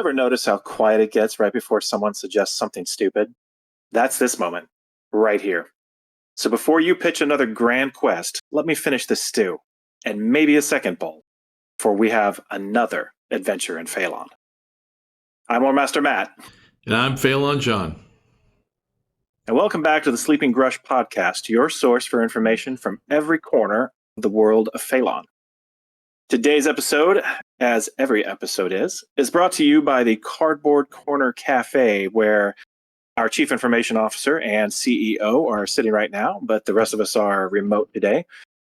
ever notice how quiet it gets right before someone suggests something stupid? That's this moment, right here. So before you pitch another grand quest, let me finish this stew, and maybe a second bowl, for we have another adventure in Phelan. I'm War Master Matt. And I'm Phelan Jon. And welcome back to the Sleeping Grush podcast, your source for information from every corner of the world of Phelan. Today's episode, as every episode is brought to you by the Cardboard Corner Cafe, where our Chief Information Officer and CEO are sitting right now, but the rest of us are remote today.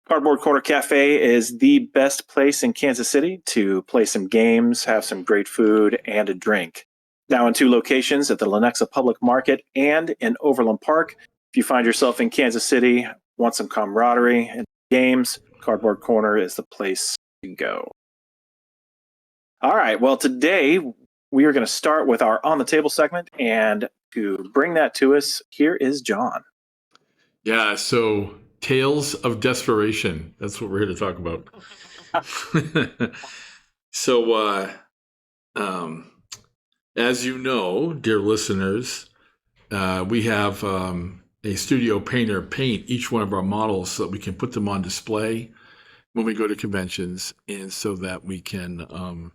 Cardboard Corner Cafe is the best place in Kansas City to play some games, have some great food, and a drink. Now in 2 locations at the Lenexa Public Market and in Overland Park. If you find yourself in Kansas City, want some camaraderie and games, Cardboard Corner is the place to go. All right, well, today we are going to start with our On the Table segment, and to bring that to us, here is Jon. Yeah, so Tales of Desperation. That's what we're here to talk about. So, as you know, dear listeners, we have a studio painter paint each one of our models so that we can put them on display when we go to conventions, and so that we can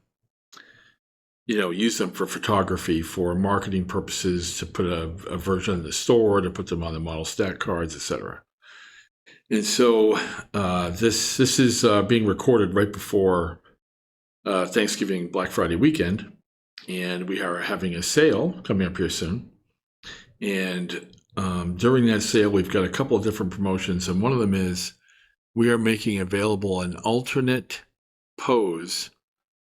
use them for photography, for marketing purposes, to put a version in the store, to put them on the model stack cards, etc. And so this is being recorded right before Thanksgiving Black Friday weekend, and we are having a sale coming up here soon. And during that sale, we've got a couple of different promotions, and one of them is we are making available an alternate pose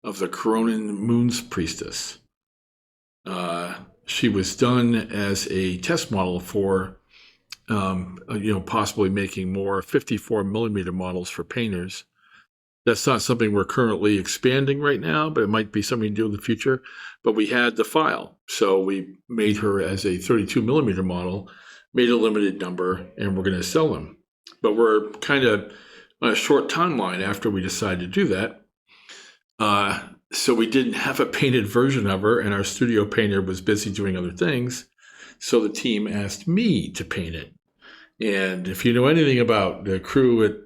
of the Coronan Moon's Priestess. She was done as a test model for, possibly making more 54 millimeter models for painters. That's not something we're currently expanding right now, but it might be something to do in the future. But we had the file, so we made her as a 32 millimeter model, made a limited number, and we're going to sell them. But we're kind of on a short timeline after we decided to do that. So we didn't have a painted version of her, and our studio painter was busy doing other things. So the team asked me to paint it. And if you know anything about the crew at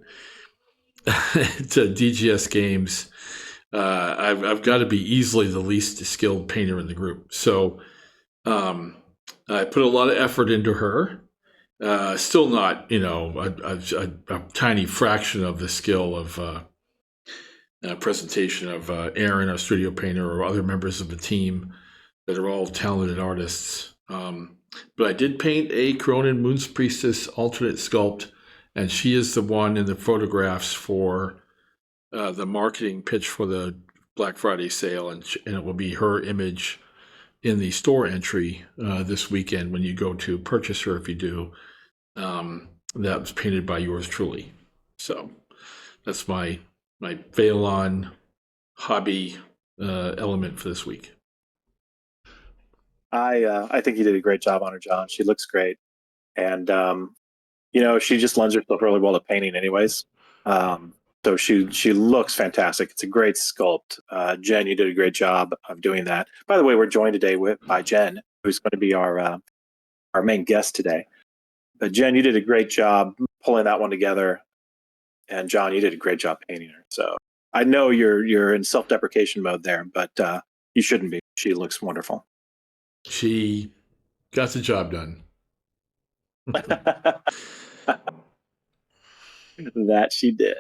DGS Games, I've got to be easily the least skilled painter in the group. So I put a lot of effort into her. Still not, a tiny fraction of the skill of presentation of Aaron, our studio painter, or other members of the team that are all talented artists. But I did paint a Coronan Moon's Priestess alternate sculpt, and she is the one in the photographs for the marketing pitch for the Black Friday sale, and it will be her image in the store entry this weekend when you go to purchase her, if you do. That was painted by yours truly. So that's my Phelan hobby element for this week. I think you did a great job on her, Jon. She looks great. And, she just lends herself really well to painting anyways. So she looks fantastic. It's a great sculpt. Jenn, you did a great job of doing that. By the way, we're joined today by Jenn, who's going to be our main guest today. But Jenn, you did a great job pulling that one together. And Jon, you did a great job painting her. So I know you're in self-deprecation mode there, but you shouldn't be. She looks wonderful. She got the job done. That she did.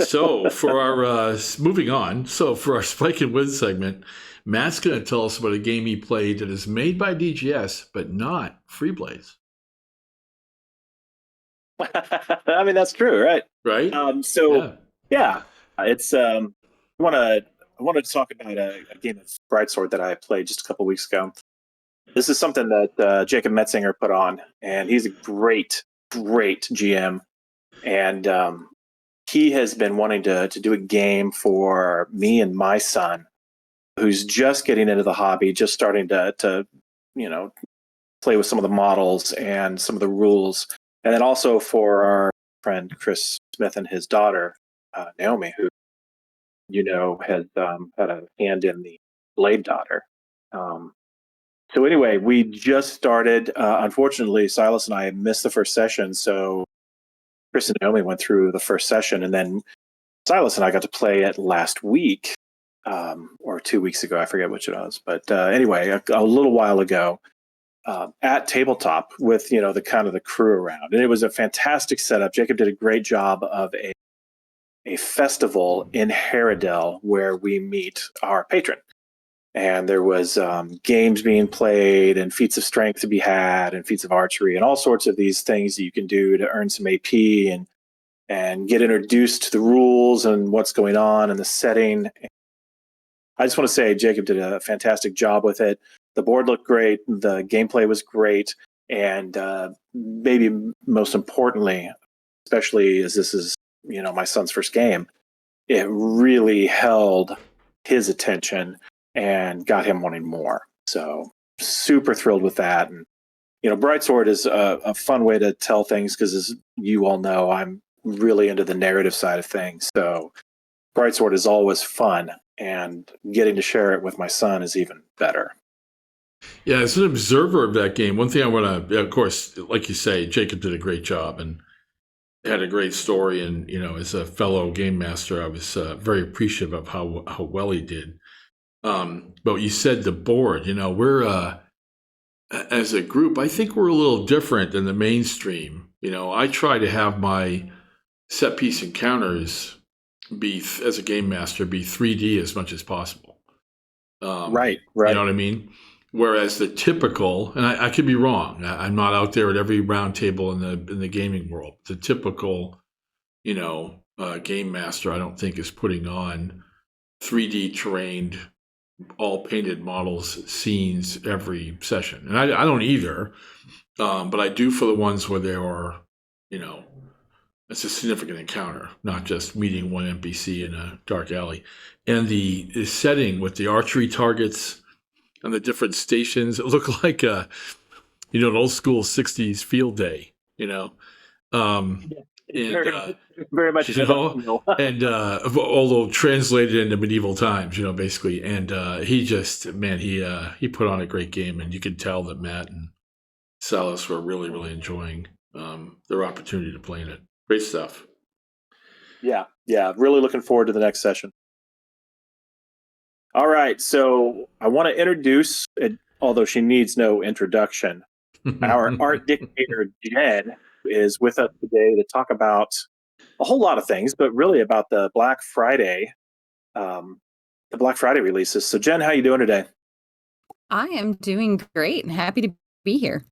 So for our moving on, for our Spike and Win segment, Matt's going to tell us about a game he played that is made by DGS but not Freeblaze. I mean, that's true, right? Right. Yeah, it's I wanted to talk about a game of Brightsword that I played just a couple weeks ago. This is something that Jacob Metzinger put on, and he's a great GM, and he has been wanting to do a game for me and my son, who's just getting into the hobby, just starting to play with some of the models and some of the rules. And then also for our friend Chris Smith and his daughter, Naomi, who, has had a hand in the Blade Daughter. So anyway, we just started. Unfortunately, Silas and I missed the first session, so Chris and Naomi went through the first session, and then Silas and I got to play it last week, or 2 weeks ago. I forget which it was, but anyway, a little while ago at tabletop with the kind of the crew around, and it was a fantastic setup. Jacob did a great job of a festival in Haredale where we meet our patron. And there was games being played and feats of strength to be had and feats of archery and all sorts of these things that you can do to earn some AP and get introduced to the rules and what's going on and the setting. I just want to say Jacob did a fantastic job with it. The board looked great. The gameplay was great. And maybe most importantly, especially as this is, my son's first game, it really held his attention and got him wanting more. So super thrilled with that. And, Brightsword is a fun way to tell things because, as you all know, I'm really into the narrative side of things. So Brightsword is always fun, and getting to share it with my son is even better. Yeah, as an observer of that game, one thing I want to, of course, like you say, Jacob did a great job and had a great story. And, as a fellow game master, I was very appreciative of how well he did. But you said the board, we're, as a group, I think we're a little different than the mainstream. I try to have my set piece encounters as a game master, be 3D as much as possible. Right. You know what I mean? Whereas the typical, and I could be wrong, I'm not out there at every round table in the gaming world. The typical, game master, I don't think is putting on 3D terrained, all painted models, scenes every session. And I don't either, but I do for the ones where there are, it's a significant encounter, not just meeting one NPC in a dark alley. And the setting with the archery targets and the different stations, it looked like an old school 60s field day, very much, and although translated into medieval times, basically. And he just, man, he put on a great game, and you could tell that Matt and Silas were really, really enjoying their opportunity to play in it. Great stuff. Yeah, really looking forward to the next session. All right, so I want to introduce, although she needs no introduction, our art dictator, Jenn, is with us today to talk about a whole lot of things, but really about the Black Friday releases. So Jenn, how you doing today? I am doing great and happy to be here.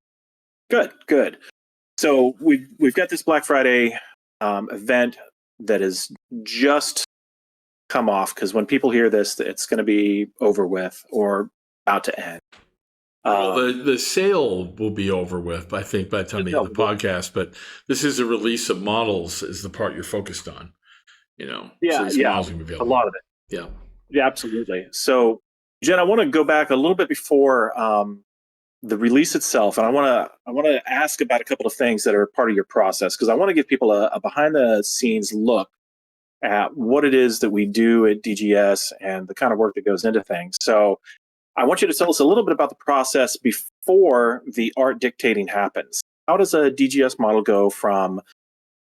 Good. So we've got this Black Friday event that is just come off, because when people hear this, it's going to be over with or about to end. Well, the sale will be over with, I think, by the time they hit the podcast. But this is a release of models, is the part you're focused on. So these models will be available. A lot of it. Yeah, absolutely. So, Jenn, I want to go back a little bit before the release itself, and I want to ask about a couple of things that are part of your process, because I want to give people a behind the scenes look at what it is that we do at DGS and the kind of work that goes into things. So I want you to tell us a little bit about the process before the art dictating happens. How does a DGS model go from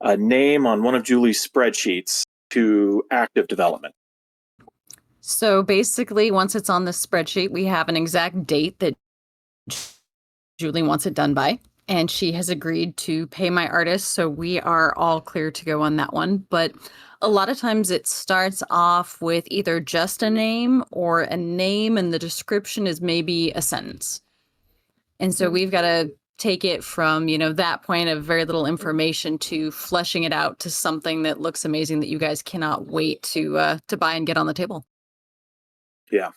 a name on one of Julie's spreadsheets to active development? So basically, once it's on the spreadsheet, we have an exact date that Julie wants it done by, and she has agreed to pay my artist, so we are all clear to go on that one. But a lot of times it starts off with either just a name or a name and the description is maybe a sentence. And so we've got to take it from, that point of very little information to fleshing it out to something that looks amazing that you guys cannot wait to buy and get on the table. Yeah.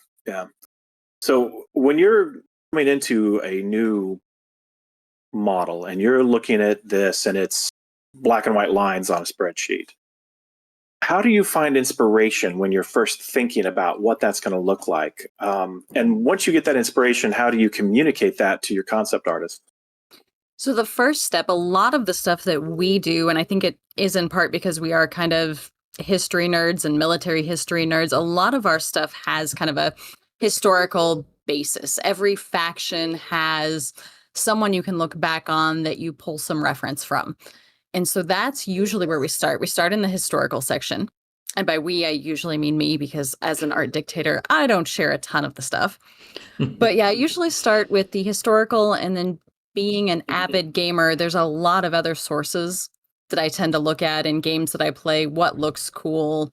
So when you're coming into a new model and you're looking at this and it's black and white lines on a spreadsheet, how do you find inspiration when you're first thinking about what that's going to look like? And once you get that inspiration, how do you communicate that to your concept artist? So the first step, a lot of the stuff that we do, and I think it is in part because we are kind of history nerds and military history nerds, a lot of our stuff has kind of a historical basis. Every faction has someone you can look back on that you pull some reference from. And so that's usually where we start. We start in the historical section. And by we, I usually mean me, because as an art dictator, I don't share a ton of the stuff. But yeah, I usually start with the historical, and then being an avid gamer, there's a lot of other sources that I tend to look at in games that I play. What looks cool,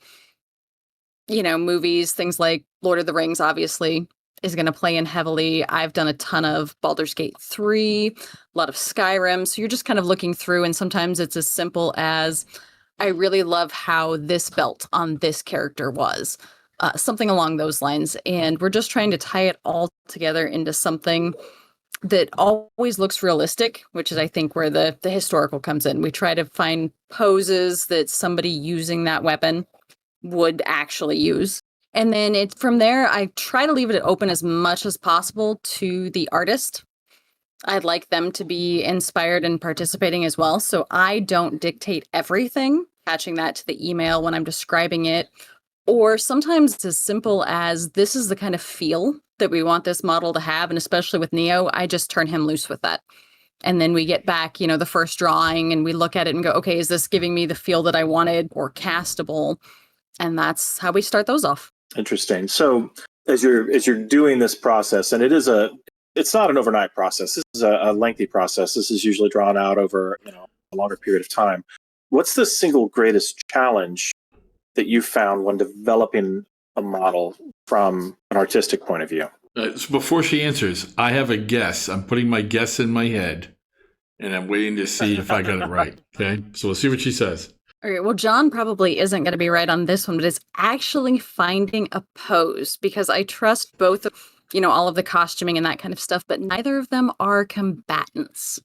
movies, things like Lord of the Rings, obviously, is going to play in heavily. I've done a ton of Baldur's Gate 3, a lot of Skyrim. So you're just kind of looking through, and sometimes it's as simple as, I really love how this belt on this character was. Something along those lines. And we're just trying to tie it all together into something that always looks realistic, which is, I think, where the historical comes in. We try to find poses that somebody using that weapon would actually use. And then from there, I try to leave it open as much as possible to the artist. I'd like them to be inspired and participating as well. So I don't dictate everything, attaching that to the email when I'm describing it. Or sometimes it's as simple as, this is the kind of feel that we want this model to have. And especially with Neo, I just turn him loose with that. And then we get back, the first drawing, and we look at it and go, okay, is this giving me the feel that I wanted, or castable? And that's how we start those off. Interesting. So as you're doing this process, and it's not an overnight process. This is a lengthy process. This is usually drawn out over a longer period of time. What's the single greatest challenge that you found when developing a model from an artistic point of view? So before she answers, I have a guess. I'm putting my guess in my head, and I'm waiting to see if I got it right. Okay, so we'll see what she says. All right, well, Jon probably isn't going to be right on this one, but it's actually finding a pose, because I trust both, all of the costuming and that kind of stuff, but neither of them are combatants.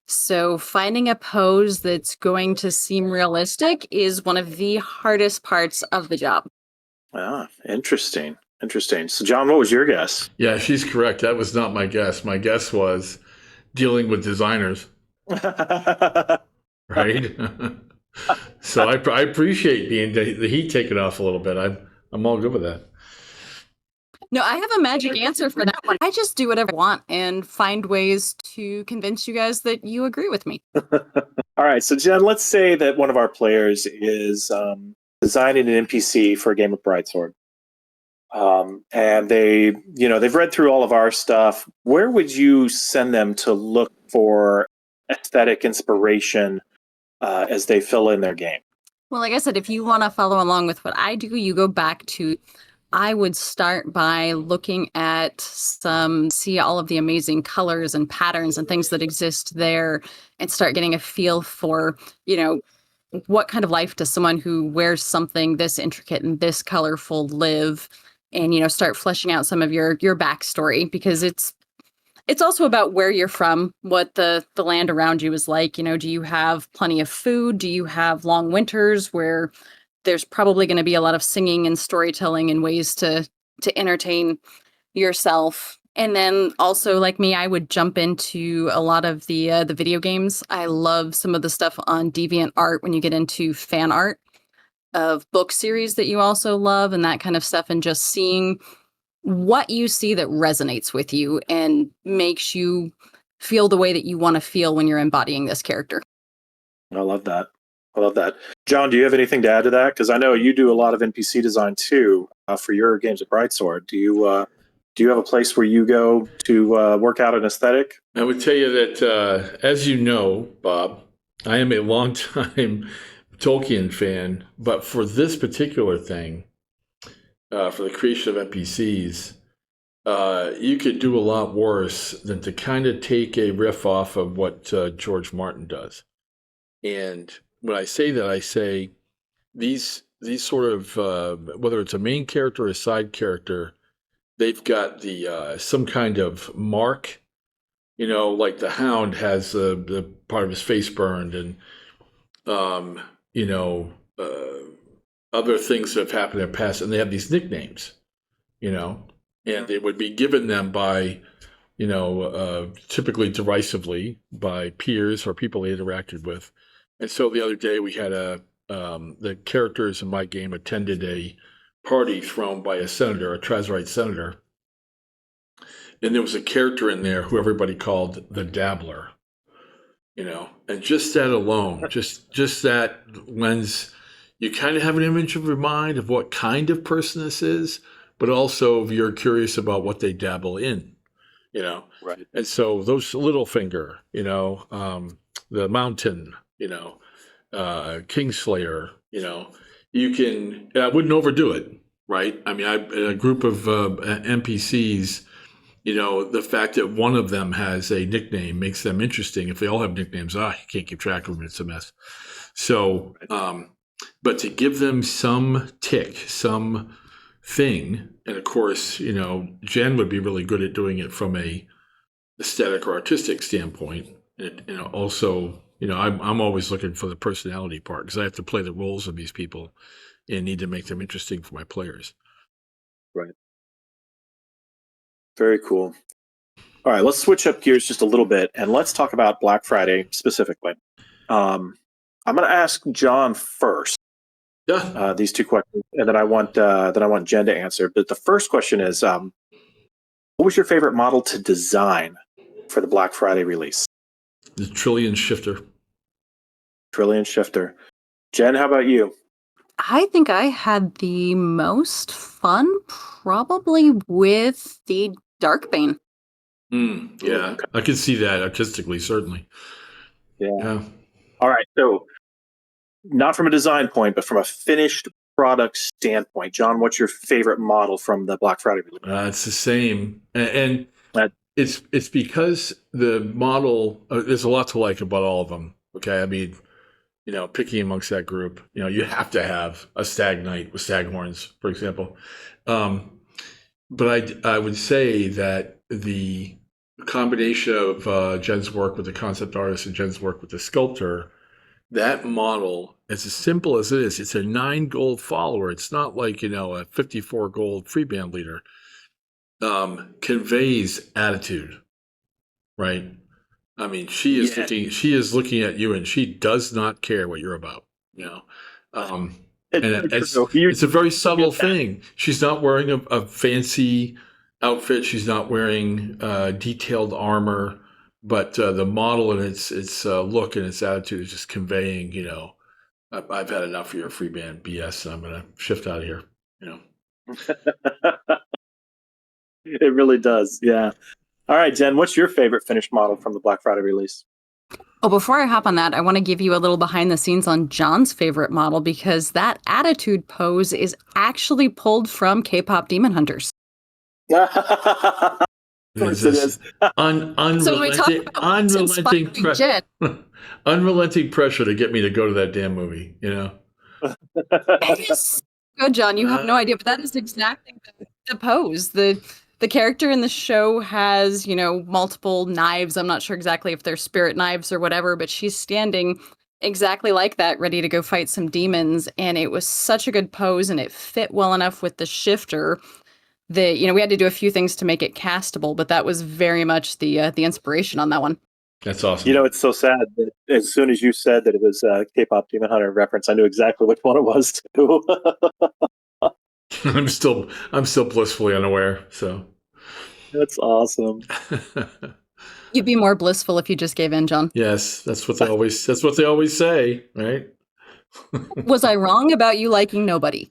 So finding a pose that's going to seem realistic is one of the hardest parts of the job. Ah, interesting. So, Jon, what was your guess? Yeah, she's correct. That was not my guess. My guess was dealing with designers. Right? So I appreciate the heat taken off a little bit. I'm all good with that. No, I have a magic answer for that one. I just do whatever I want and find ways to convince you guys that you agree with me. All right. So, Jenn, let's say that one of our players is designing an NPC for a game of Brightsword. And they've read through all of our stuff. Where would you send them to look for aesthetic inspiration as they fill in their game? Well, like I said, if you want to follow along with what I do, you go back to, I would start by looking at see all of the amazing colors and patterns and things that exist there, and start getting a feel for, what kind of life does someone who wears something this intricate and this colorful live, and, start fleshing out some of your backstory, because it's also about where you're from, what the land around you is like. Do you have plenty of food? Do you have long winters where there's probably going to be a lot of singing and storytelling and ways to entertain yourself? And then also, like me, I would jump into a lot of the video games. I love some of the stuff on DeviantArt when you get into fan art of book series that you also love and that kind of stuff, and just seeing what you see that resonates with you and makes you feel the way that you want to feel when you're embodying this character. I love that. Jon, do you have anything to add to that? Because I know you do a lot of NPC design too for your games at Brightsword. Do you have a place where you go to work out an aesthetic? I would tell you that, as you know, Bob, I am a longtime Tolkien fan, but for this particular thing, for the creation of NPCs, you could do a lot worse than to kind of take a riff off of what George Martin does. And when I say that, I say these sort of, whether it's a main character or a side character, they've got the some kind of mark, like the Hound has the part of his face burned, and other things that have happened in the past, and they have these nicknames, and they would be given them by, typically derisively by peers or people they interacted with. And so the other day we had the characters in my game attended a party thrown by a senator, a Trazerite senator. And there was a character in there who everybody called the Dabbler, and just that alone, just that lends, you kind of have an image of your mind of what kind of person this is, but also you're curious about what they dabble in, Right. And so those Littlefinger, the Mountain, Kingslayer, you can, I wouldn't overdo it, right? I mean, a group of NPCs, the fact that one of them has a nickname makes them interesting. If they all have nicknames, you can't keep track of them. It's a mess. So, but to give them some tick, some thing, and of course, Jenn would be really good at doing it from a aesthetic or artistic standpoint. And, also, I'm always looking for the personality part because I have to play the roles of these people and need to make them interesting for my players. Right. Very cool. All right, let's switch up gears just a little bit and let's talk about Black Friday specifically. I'm going to ask Jon first. Yeah. These two questions, and then I want Jenn to answer. But the first question is, what was your favorite model to design for the Black Friday release? The Trillion Shifter. Trillion Shifter. Jenn, how about you? I think I had the most fun probably with the Darkbane. Yeah, I can see that artistically, certainly. Yeah. All right. So, not from a design point, but from a finished product standpoint, Jon, what's your favorite model from the Black Friday release? It's the same, and it's because the model. There's a lot to like about all of them. Okay, I mean, picking amongst that group, you have to have a Stag Knight with stag horns, for example. But I would say that the combination of Jenn's work with the concept artist and Jenn's work with the sculptor, that model, as simple as it is, it's a 9 gold follower. It's not like, a 54 gold free band leader. Conveys attitude, right? I mean, she is looking at you and she does not care what you're about, and it's a very subtle thing. She's not wearing a fancy outfit. She's not wearing detailed armor, but the model and its look and its attitude is just conveying, I've had enough of your free band BS, and I'm going to shift out of here. It really does, yeah. All right, Jenn, what's your favorite finished model from the Black Friday release? Oh, before I hop on that, I want to give you a little behind the scenes on Jon's favorite model because that attitude pose is actually pulled from K-pop Demon Hunters. Of course it is. Unrelenting pressure to get me to go to that damn movie, It is good, Jon. You have no idea, but that is exactly the pose. The character in the show has, multiple knives. I'm not sure exactly if they're spirit knives or whatever, but she's standing exactly like that, ready to go fight some demons. And it was such a good pose, and it fit well enough with the shifter that, we had to do a few things to make it castable, but that was very much the inspiration on that one. That's awesome. It's so sad that as soon as you said that it was a K-pop Demon Hunter reference, I knew exactly which one it was too. I'm still blissfully unaware. So that's awesome. You'd be more blissful if you just gave in, Jon. Yes, that's what they always say, right? Was I wrong about you liking nobody?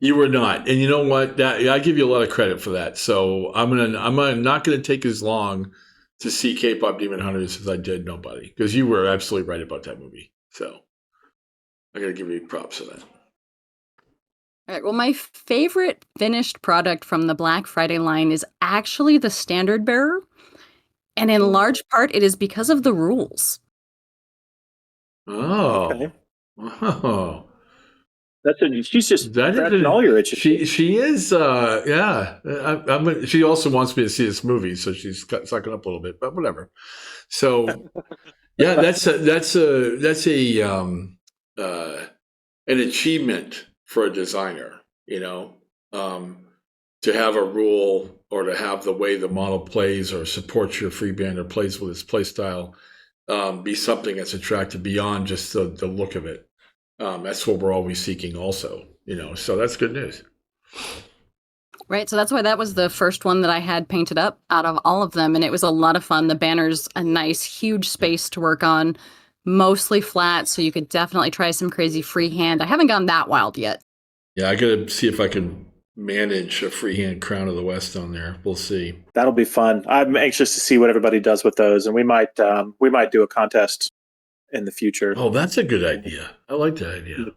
You were not, and you know what? I give you a lot of credit for that. So I'm not gonna take as long to see K-pop Demon Hunters as I did Nobody, because you were absolutely right about that movie. So I gotta give you props for that. All right, well, my favorite finished product from the Black Friday line is actually the Standard Bearer. And in large part, it is because of the rules. Oh. Okay. Oh. She's just scratching all your itches. She is, yeah. She also wants me to see this movie, so she's sucking up a little bit, but whatever. So, yeah, that's an achievement for a designer, to have a rule or to have the way the model plays or supports your free band or plays with its play style be something that's attractive beyond just the look of it. That's what we're always seeking also, so that's good news. Right. So that's why that was the first one that I had painted up out of all of them. And it was a lot of fun. The banner's a nice, huge space to work on, mostly flat. So you could definitely try some crazy freehand. I haven't gone that wild yet. Yeah, I got to see if I can manage a freehand Crown of the West on there. We'll see. That'll be fun. I'm anxious to see what everybody does with those, and we might do a contest in the future. Oh, that's a good idea. I like that idea.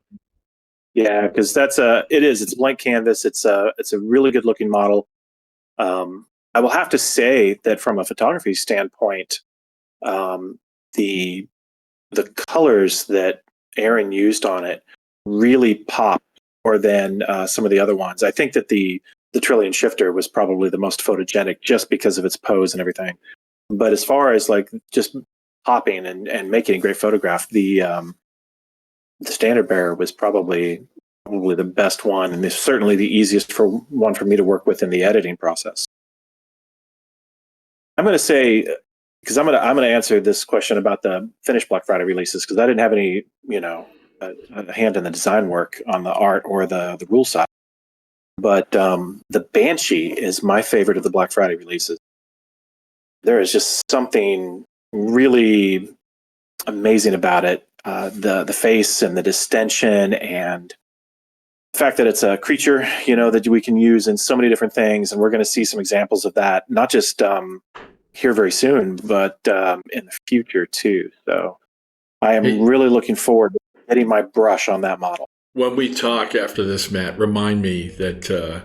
Yeah, because it's a blank canvas. It's a really good looking model. I will have to say that from a photography standpoint, the colors that Aaron used on it really popped more than some of the other ones. I think that the Trillion Shifter was probably the most photogenic just because of its pose and everything. But as far as like just popping and making a great photograph, the Standard Bearer was probably the best one, and it's certainly the easiest for me to work with in the editing process. I'm going to say, because I'm going to answer this question about the finished Black Friday releases, because I didn't have any a hand in the design work on the art or the rule side. But the Banshee is my favorite of the Black Friday releases. There is just something really amazing about it. The face and the distension and the fact that it's a creature, that we can use in so many different things. And we're going to see some examples of that, not just here very soon, but in the future too. So I am really looking forward to getting my brush on that model. When we talk after this, Matt, remind me that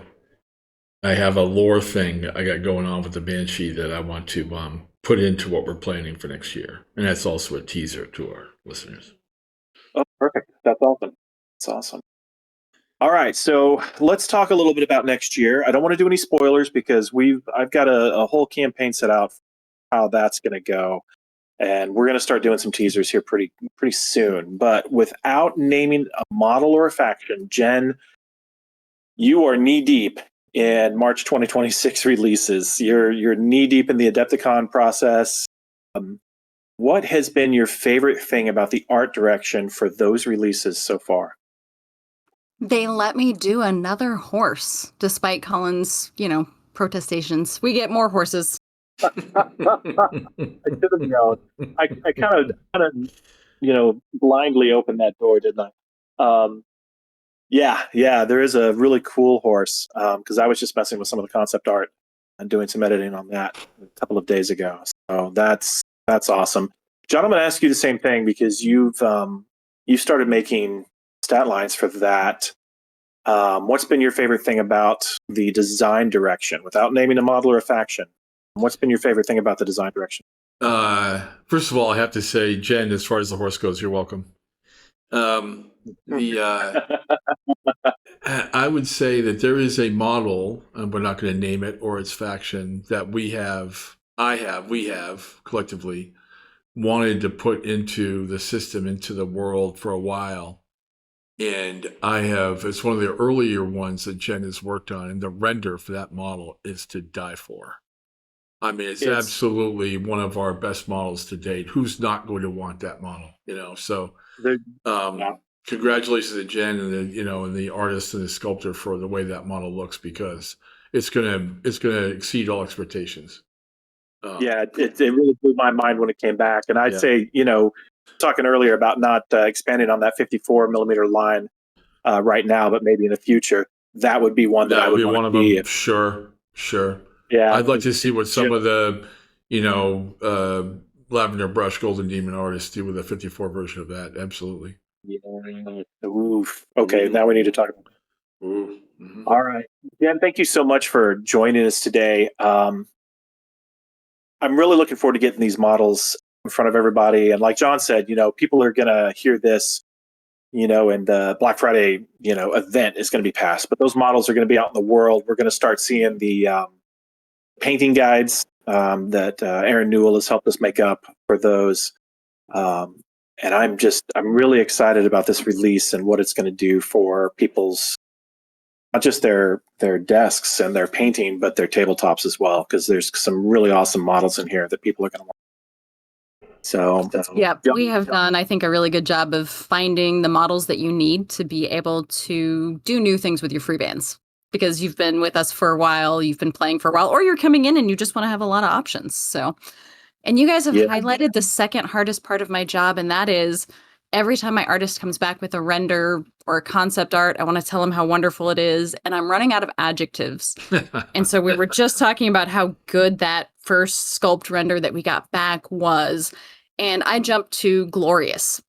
I have a lore thing I got going on with the Banshee that I want to put into what we're planning for next year. And that's also a teaser to our listeners. Oh, perfect. That's awesome. That's awesome. All right, so let's talk a little bit about next year. I don't want to do any spoilers because I've got a whole campaign set out for how that's going to go, and we're going to start doing some teasers here pretty soon. But without naming a model or a faction, Jenn, you are knee deep in March 2026 releases. You're knee deep in the Adepticon process. What has been your favorite thing about the art direction for those releases so far? They let me do another horse, despite Colin's, protestations. We get more horses. I should have known. I kind of, blindly opened that door, didn't I? Yeah, there is a really cool horse. Because I was just messing with some of the concept art and doing some editing on that a couple of days ago. So that's awesome. Jon, I'm going to ask you the same thing because you've started making stat lines for that. What's been your favorite thing about the design direction, without naming a model or a faction? What's been your favorite thing about the design direction? First of all, I have to say, Jenn, as far as the horse goes, you're welcome. I would say that there is a model, and we're not going to name it or its faction, that we have collectively wanted to put into the system, into the world for a while. And it's one of the earlier ones that Jenn has worked on, and the render for that model is to die for. I mean, it's absolutely one of our best models to date. Who's not going to want that model? So congratulations to Jenn and the artist and the sculptor for the way that model looks, because it's gonna exceed all expectations. It really blew my mind when it came back. And I'd say, talking earlier about not expanding on that 54 millimeter line right now, but maybe in the future, that would be one that I would want to be. Sure. Yeah, I'd like to see what some of the, Lavender Brush Golden Demon artists do with a 54 version of that. Absolutely. Yeah. Oof. Okay, now we need to talk about it. Mm-hmm. All right. Jenn, thank you so much for joining us today. I'm really looking forward to getting these models in front of everybody. And like Jon said, people are going to hear this, and the Black Friday, event is going to be past. But those models are going to be out in the world. We're going to start seeing the painting guides that Aaron Newell has helped us make up for those. And I'm really excited about this release and what it's going to do for people's, not just their desks and their painting, but their tabletops as well, because there's some really awesome models in here that people are going to want. So we have done, I think, a really good job of finding the models that you need to be able to do new things with your free bands. because you've been with us for a while, you've been playing for a while, or you're coming in and you just want to have a lot of options. So, and you guys have highlighted the second hardest part of my job, and that is every time my artist comes back with a render or a concept art, I want to tell them how wonderful it is, and I'm running out of adjectives. And so we were just talking about how good that first sculpt render that we got back was, and I jumped to glorious.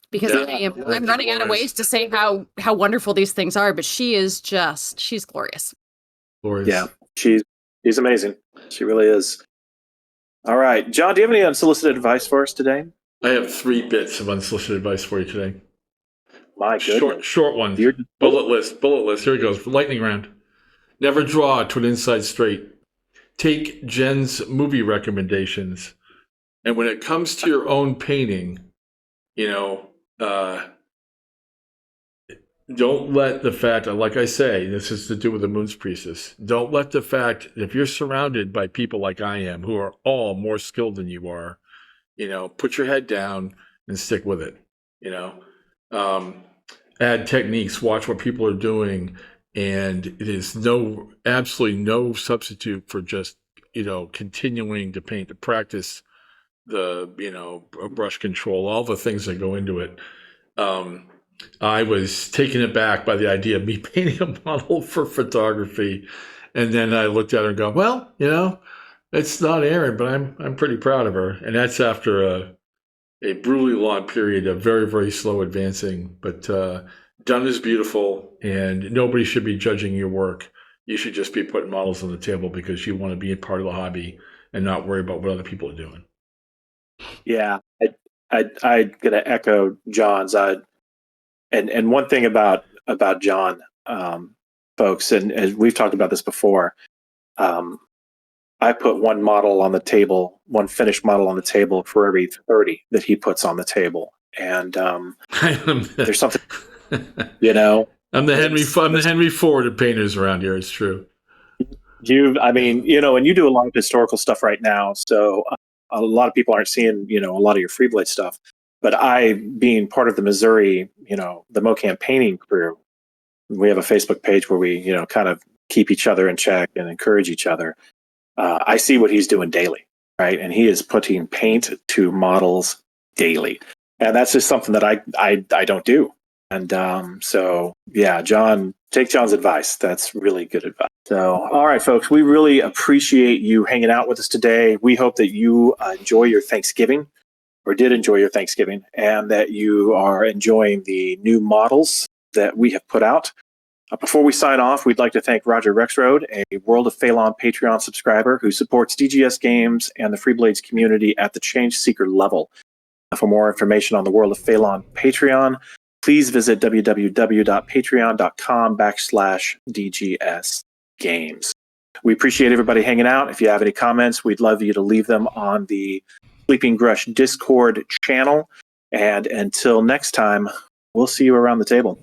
Because I'm running out of ways to say how wonderful these things are, but she's glorious. Glorious. Yeah, she's amazing. She really is. All right, John, do you have any unsolicited advice for us today? I have 3 bits of unsolicited advice for you today. My goodness. Short one. Bullet list. Here it goes. Lightning round. Never draw to an inside straight. Take Jenn's movie recommendations, and when it comes to your own painting, don't let the fact, like I say, this is to do with the Moon's Priestess. Don't let the fact, if you're surrounded by people like I am, who are all more skilled than you are, put your head down and stick with it. Add techniques, watch what people are doing, and it is absolutely no substitute for just, continuing to paint, to practice the, brush control, all the things that go into it. I was taken aback by the idea of me painting a model for photography. And then I looked at her and go, well, it's not Erin, but I'm pretty proud of her. And that's after a brutally long period of very, very slow advancing. But done is beautiful, and nobody should be judging your work. You should just be putting models on the table because you want to be a part of the hobby and not worry about what other people are doing. Yeah, I'm gonna echo John's. And one thing about John, folks, and we've talked about this before. I put one model on the table, one finished model on the table for every 30 that he puts on the table, and there's something, I'm the Henry Ford of painters around here. It's true. and you do a lot of historical stuff right now, so a lot of people aren't seeing, a lot of your Freeblade stuff. But I, being part of the Missouri, the MoCamp painting crew, we have a Facebook page where we, kind of keep each other in check and encourage each other. I see what he's doing daily, right? And he is putting paint to models daily. And that's just something that I don't do. And so, yeah, John, take John's advice. That's really good advice. So, all right, folks, we really appreciate you hanging out with us today. We hope that you enjoy your Thanksgiving, or did enjoy your Thanksgiving, and that you are enjoying the new models that we have put out. Before we sign off, we'd like to thank Roger Rexroad, a World of Phalon Patreon subscriber who supports DGS games and the Freeblades community at the Change Seeker level. For more information on the World of Phalon Patreon, please visit www.patreon.com/DGS games. We appreciate everybody hanging out. If you have any comments, we'd love you to leave them on the Sleeping Grush Discord channel. And until next time, we'll see you around the table.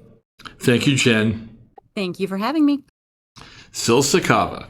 Thank you, Jenn. Thank you for having me. Sil Sakava.